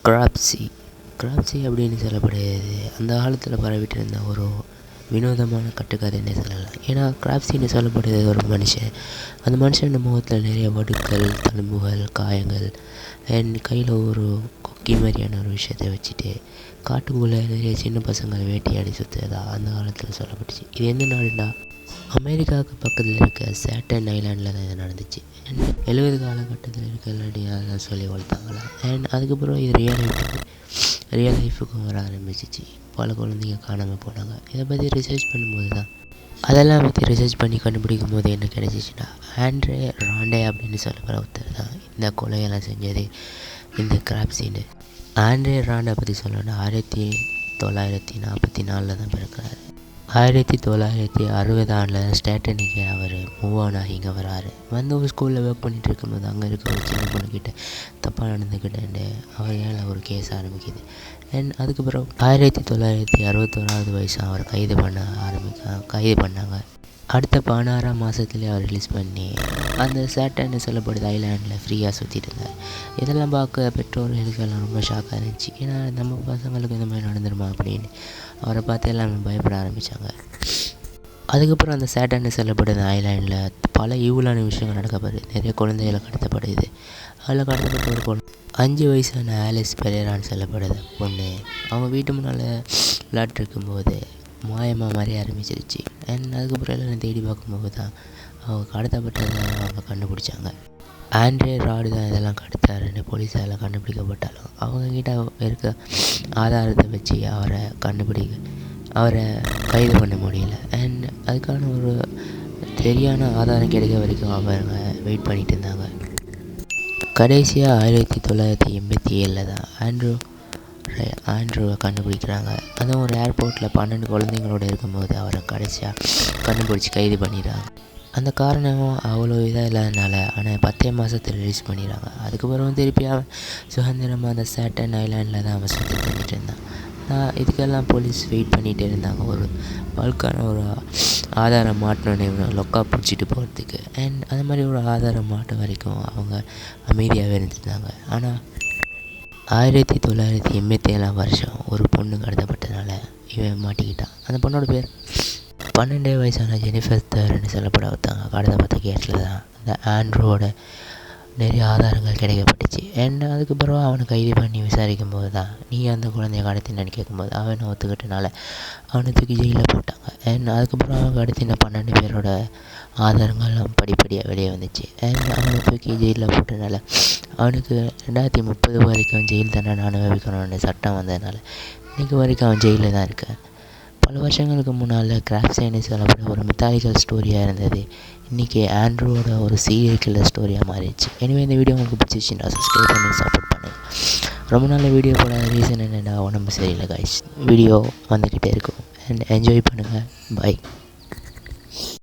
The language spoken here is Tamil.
கிராப்ஸி கிராப்ஸி அப்படின்னு சொல்லப்படுகிறது அந்த காலத்தில் பரவிட்டு இருந்த ஒரு வினோதமான கட்டுக்கதைன்னே சொல்லலாம். ஏன்னா கிராப்ஸின்னு சொல்லப்படுறது ஒரு மனுஷன். அந்த மனுஷன் முகத்தில் நிறைய வடுக்கள், தழும்புகள், காயங்கள் அண்ட் கையில் ஒரு கொக்கி மாதிரியான ஒரு விஷயத்தை வச்சுட்டு காட்டுக்குள்ளே நிறைய சின்ன பசங்களை வேட்டையாடி சுற்றுறதா அந்த காலத்தில் சொல்லப்பட்டுச்சு. இது எந்த நாடுண்டா, அமெரிக்காவுக்கு பக்கத்தில் இருக்க சேட்டன் ஐலாண்டில் தான் இது நடந்துச்சு. அண்ட் 70 காலகட்டத்தில் இருக்க எல்லாத்தையும் அதெல்லாம் சொல்லி வளர்த்தாங்களாம். அண்ட் அதுக்கப்புறம் இது ரியல் லைஃபுக்கும் வர ஆரம்பிச்சிச்சு. பல குழந்தைங்க காணாமல் போனாங்க. இதை பற்றி ரிசர்ச் பண்ணும்போது தான் அதெல்லாம் பற்றி ரிசர்ச் பண்ணி கண்டுபிடிக்கும் போது என்ன கிடைச்சிச்சுன்னா, ஆண்ட்ரே ராண்டே அப்படின்னு சொல்லப்படுற ஒருத்தர் தான் இந்த கொலையெல்லாம் செஞ்சது இந்த கிராப்ஸின்னு. ஆண்ட்ரே ராண்டை பற்றி சொல்லணும்னா 1944 தான் பிறக்கிறாரு. 1960 ஸ்டேட்டனுக்கு அவர் மூவ் ஆன் ஆகி இங்கே வராரு. வந்து ஒரு ஸ்கூலில் ஒர்க் பண்ணிகிட்டு இருக்கும்போது அங்கே இருக்க ஒரு சின்ன பொண்ணுக்கிட்ட தப்பாக நடந்துக்கிட்டேன்னு அவர் மேலே ஒரு கேஸ் ஆரம்பிக்குது. அண்ட் அதுக்கப்புறம் 1961 வயசு அவரை கைது பண்ணாங்க. அடுத்த 16 மாதத்துலேயே அவர் ரிலீஸ் பண்ணி அந்த சேட்டன்னு சொல்லப்படுது ஐலாண்டில் ஃப்ரீயாக சுற்றிட்டு இருந்தார். இதெல்லாம் பார்க்க பெற்றோர்களுக்கெல்லாம் ரொம்ப ஷாக்காக இருந்துச்சு. ஏன்னா நம்ம பசங்களுக்கு இந்த மாதிரி நடந்துருமா அப்படின்னு அவரை பார்த்து எல்லாமே பயப்பட ஆரம்பித்தாங்க. அதுக்கப்புறம் அந்த சேட்டன்னு சொல்லப்படுது ஐலாண்டில் பல ஈவலான விஷயங்கள் நடக்கப்படுது. நிறைய குழந்தைகளை கடத்தப்படுது. அதில் கடத்தப்பட்ட ஒரு பொண்ணு 5 வயசான ஆலிஸ் பெரேரான்னு சொல்லப்படுது பொண்ணு. அவங்க வீட்டு முன்னால் விளையாட்டுருக்கும்போது மாயமாக மறைய ஆரம்பிச்சிருச்சு. அண்ட் அதுக்கப்புறம் எல்லாம் தேடி பார்க்கும்போது தான் அவங்க கடத்தப்பட்டதை அவங்க கண்டுபிடிச்சாங்க. ஆண்ட்ரே ராடு தான் இதெல்லாம் கடத்தாருன்னு போலீஸால் கண்டுபிடிக்கப்பட்டாலும் அவங்கக்கிட்ட இருக்க ஆதாரத்தை வச்சு அவரை கைது பண்ண முடியல. அண்ட் அதுக்கான ஒரு சரியான ஆதாரம் கிடைக்க வரைக்கும் அவங்க வெயிட் பண்ணிகிட்டு இருந்தாங்க. கடைசியாக 1987 தான் ஆண்ட்ரூவை கண்டுபிடிக்கிறாங்க. அதுவும் ஒரு ஏர்போர்ட்டில் 12 குழந்தைங்களோடு இருக்கும்போது அவரை கடைசியாக கண்டுபிடிச்சி கைது பண்ணிடுறாங்க. அந்த காரணமும் அவ்வளோ இதாக இல்லாதனால ஆனால் 10 மாதத்தில் ரிலீஸ் பண்ணிடுறாங்க. அதுக்கப்புறம் திருப்பி அவன் சுதந்திரமாக அந்த சேட்டன் ஐலாண்டில் தான் அவன் சுற்றி தந்துட்டு இருந்தான். இதுக்கெல்லாம் போலீஸ் வெயிட் பண்ணிகிட்டே இருந்தாங்க ஒரு பல்கான ஒரு ஆதாரம் மாட்டணுன்னு லொக்கா பிடிச்சிட்டு போகிறதுக்கு. அண்ட் அது மாதிரி ஒரு ஆதாரம் மாட்ட வரைக்கும் அவங்க அமைதியாகவே இருந்துருந்தாங்க. ஆனால் 1987 ஒரு பொண்ணு கடத்தப்பட்டதுனால இவன் மாட்டிக்கிட்டான். அந்த பொண்ணோட பேர் 12 வயசான ஜெனிஃபர் தர்ன்னு சொல்லப்பட ஒருத்தாங்க. கடத்தப்பட்ட கேஸில் தான் அந்த ஆண்ட்ரோட நிறைய ஆதாரங்கள் கிடைக்கப்பட்டுச்சு. அண்ட் அதுக்கப்புறம் அவனை கைது பண்ணி விசாரிக்கும் போது தான் நீ அந்த குழந்தைய கடத்தினு கேட்கும்போது அவனை ஒத்துக்கிட்டனால அவனை தூக்கி ஜெயிலில் போட்டாங்க. அண்ட் அதுக்கப்புறம் அவங்க கடத்தின 12 பேரோட ஆதாரங்கள்லாம் படிப்படியாக வெளியே வந்துச்சு. அண்ட் அவனை தூக்கி ஜெயிலில் போட்டனால அவனுக்கு 2030 வரைக்கும் ஜெயில் தண்டனை அனுபவிக்கணும்னு சட்டம் வந்ததுனால இன்றைக்கு வரைக்கும் அவன் ஜெயிலில் தான் இருக்கான். பல வருஷங்களுக்கு முன்னால் கிராப்ஸின்னு சொல்லப்பட்ட ஒரு மித்தாலிக்கல் ஸ்டோரியாக இருந்தது. இன்றைக்கி ஆண்ட்ரூவோட ஒரு சீரியல் கில்லர் ஸ்டோரியாக மாறிடுச்சு. எனவே இந்த வீடியோ உங்களுக்கு பிடிச்சிருச்சுன்னா சப்ஸ்கிரைப் பண்ணி சப்போர்ட் பண்ணுங்கள். ரொம்ப நாள் வீடியோ போடாத ரீசன் என்னென்னா உடம்பு சரியில்லை கைஸ். வீடியோ வந்துக்கிட்டே இருக்கும். அண்ட் என்ஜாய் பண்ணுங்கள். பை.